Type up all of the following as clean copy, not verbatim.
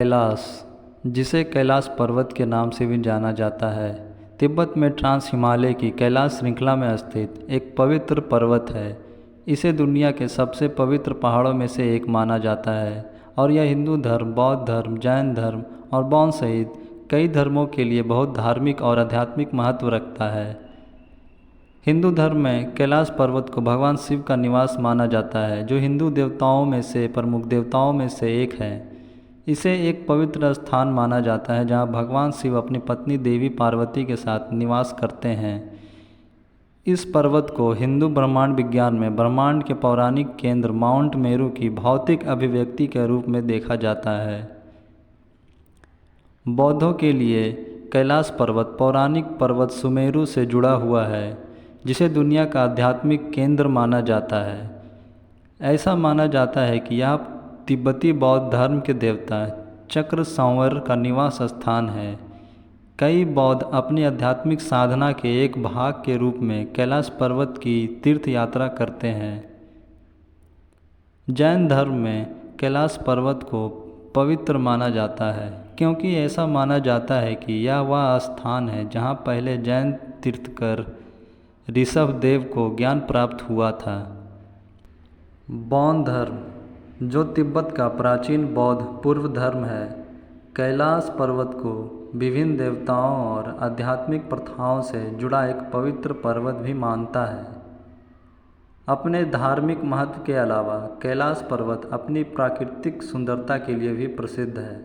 कैलाश, जिसे कैलाश पर्वत के नाम से भी जाना जाता है, तिब्बत में ट्रांस हिमालय की कैलाश श्रृंखला में स्थित एक पवित्र पर्वत है। इसे दुनिया के सबसे पवित्र पहाड़ों में से एक माना जाता है और यह हिंदू धर्म, बौद्ध धर्म, जैन धर्म और बौद्ध सहित कई धर्मों के लिए बहुत धार्मिक और आध्यात्मिक महत्व रखता है। हिंदू धर्म में कैलाश पर्वत को भगवान शिव का निवास माना जाता है, जो हिंदू देवताओं में से प्रमुख देवताओं में से एक है। इसे एक पवित्र स्थान माना जाता है जहां भगवान शिव अपनी पत्नी देवी पार्वती के साथ निवास करते हैं। इस पर्वत को हिंदू ब्रह्मांड विज्ञान में ब्रह्मांड के पौराणिक केंद्र माउंट मेरू की भौतिक अभिव्यक्ति के रूप में देखा जाता है। बौद्धों के लिए कैलाश पर्वत पौराणिक पर्वत सुमेरु से जुड़ा हुआ है, जिसे दुनिया का आध्यात्मिक केंद्र माना जाता है। ऐसा माना जाता है कि यह तिब्बती बौद्ध धर्म के देवता चक्र संवर का निवास स्थान है। कई बौद्ध अपनी आध्यात्मिक साधना के एक भाग के रूप में कैलाश पर्वत की तीर्थ यात्रा करते हैं। जैन धर्म में कैलाश पर्वत को पवित्र माना जाता है, क्योंकि ऐसा माना जाता है कि यह वह स्थान है जहाँ पहले जैन तीर्थकर ऋषभदेव को ज्ञान प्राप्त हुआ था। बौद्ध धर्म, जो तिब्बत का प्राचीन बौद्ध पूर्व धर्म है, कैलाश पर्वत को विभिन्न देवताओं और आध्यात्मिक प्रथाओं से जुड़ा एक पवित्र पर्वत भी मानता है। अपने धार्मिक महत्व के अलावा कैलाश पर्वत अपनी प्राकृतिक सुंदरता के लिए भी प्रसिद्ध है।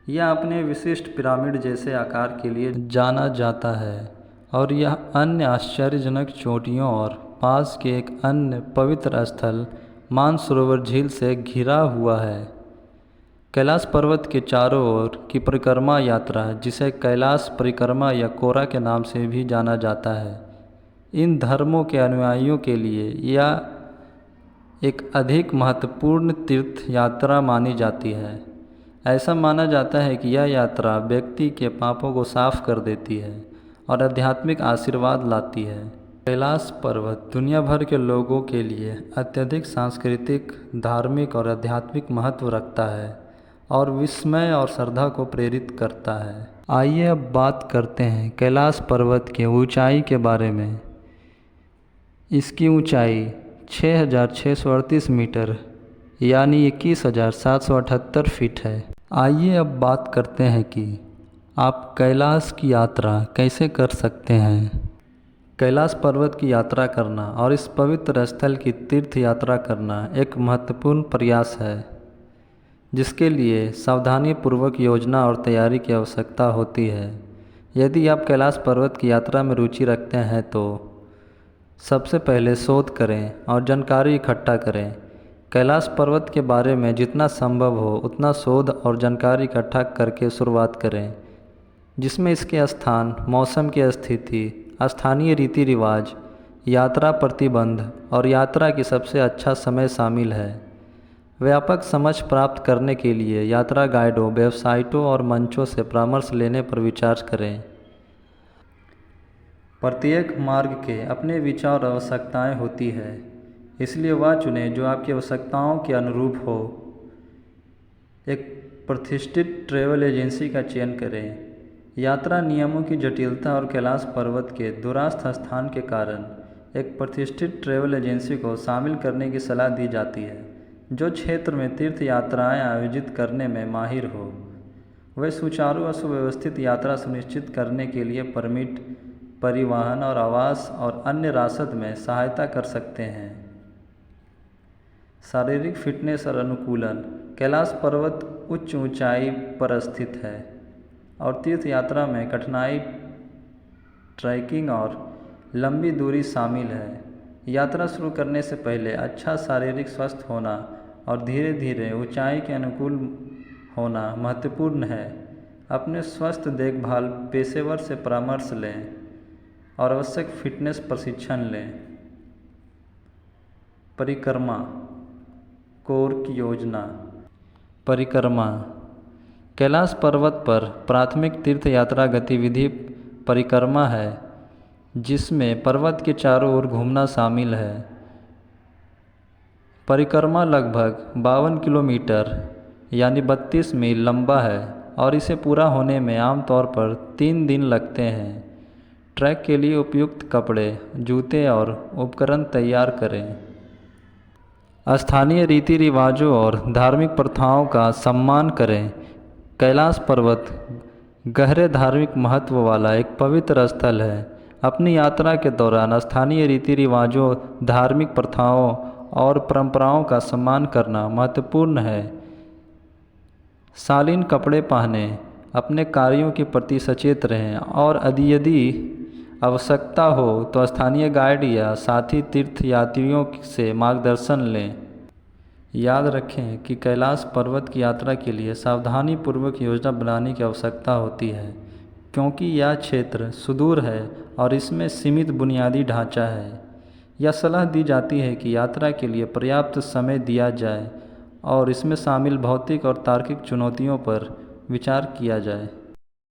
यह अपने विशिष्ट पिरामिड जैसे आकार के लिए जाना जाता है और यह अन्य आश्चर्यजनक चोटियों और पास के एक अन्य पवित्र स्थल मानसरोवर झील से घिरा हुआ है। कैलाश पर्वत के चारों ओर की परिक्रमा यात्रा, जिसे कैलाश परिक्रमा या कोरा के नाम से भी जाना जाता है, इन धर्मों के अनुयायियों के लिए यह एक अधिक महत्वपूर्ण तीर्थ यात्रा मानी जाती है। ऐसा माना जाता है कि यह यात्रा व्यक्ति के पापों को साफ कर देती है और आध्यात्मिक आशीर्वाद लाती है। कैलाश पर्वत दुनिया भर के लोगों के लिए अत्यधिक सांस्कृतिक, धार्मिक और आध्यात्मिक महत्व रखता है और विस्मय और श्रद्धा को प्रेरित करता है। आइए अब बात करते हैं कैलाश पर्वत की ऊंचाई के बारे में। इसकी ऊंचाई 6,638 मीटर यानी 21,778 फीट है। आइए अब बात करते हैं कि आप कैलाश की यात्रा कैसे कर सकते हैं। कैलाश पर्वत की यात्रा करना और इस पवित्र स्थल की तीर्थ यात्रा करना एक महत्वपूर्ण प्रयास है, जिसके लिए सावधानीपूर्वक योजना और तैयारी की आवश्यकता होती है। यदि आप कैलाश पर्वत की यात्रा में रुचि रखते हैं तो सबसे पहले शोध करें और जानकारी इकट्ठा करें। कैलाश पर्वत के बारे में जितना संभव हो उतना शोध और जानकारी इकट्ठा करके शुरुआत करें, जिसमें इसके स्थान, मौसम की स्थिति, स्थानीय रीति रिवाज, यात्रा प्रतिबंध और यात्रा की सबसे अच्छा समय शामिल है। व्यापक समझ प्राप्त करने के लिए यात्रा गाइडों, वेबसाइटों और मंचों से परामर्श लेने पर विचार करें। प्रत्येक मार्ग के अपने विचार और आवश्यकताएँ होती है, इसलिए वह चुनें जो आपकी आवश्यकताओं के अनुरूप हो। एक प्रतिष्ठित ट्रैवल एजेंसी का चयन करें। यात्रा नियमों की जटिलता और कैलाश पर्वत के दूरस्थ स्थान के कारण एक प्रतिष्ठित ट्रैवल एजेंसी को शामिल करने की सलाह दी जाती है, जो क्षेत्र में तीर्थ यात्राएं आयोजित करने में माहिर हो। वे सुचारू और सुव्यवस्थित यात्रा सुनिश्चित करने के लिए परमिट, परिवहन और आवास और अन्य राशद में सहायता कर सकते हैं। शारीरिक फिटनेस और अनुकूलन। कैलाश पर्वत उच्च ऊंचाई पर स्थित है और तीर्थ यात्रा में कठिनाई, ट्रैकिंग और लंबी दूरी शामिल है। यात्रा शुरू करने से पहले अच्छा शारीरिक स्वस्थ होना और धीरे धीरे ऊंचाई के अनुकूल होना महत्वपूर्ण है। अपने स्वास्थ्य देखभाल पेशेवर से परामर्श लें और आवश्यक फिटनेस प्रशिक्षण लें। परिक्रमा कोर की योजना। परिक्रमा कैलाश पर्वत पर प्राथमिक तीर्थ यात्रा गतिविधि परिक्रमा है, जिसमें पर्वत के चारों ओर घूमना शामिल है। परिक्रमा लगभग 52 किलोमीटर यानी 32 मील लंबा है और इसे पूरा होने में आमतौर पर 3 दिन लगते हैं। ट्रैक के लिए उपयुक्त कपड़े, जूते और उपकरण तैयार करें। स्थानीय रीति रिवाजों और धार्मिक प्रथाओं का सम्मान करें। कैलाश पर्वत गहरे धार्मिक महत्व वाला एक पवित्र स्थल है। अपनी यात्रा के दौरान स्थानीय रीति रिवाजों, धार्मिक प्रथाओं और परंपराओं का सम्मान करना महत्वपूर्ण है। शालीन कपड़े पहने, अपने कार्यों के प्रति सचेत रहें और यदि आवश्यकता हो तो स्थानीय गाइड या साथी तीर्थयात्रियों से मार्गदर्शन लें। याद रखें कि कैलाश पर्वत की यात्रा के लिए सावधानीपूर्वक योजना बनाने की आवश्यकता होती है, क्योंकि यह क्षेत्र सुदूर है और इसमें सीमित बुनियादी ढांचा है। यह सलाह दी जाती है कि यात्रा के लिए पर्याप्त समय दिया जाए और इसमें शामिल भौतिक और तार्किक चुनौतियों पर विचार किया जाए।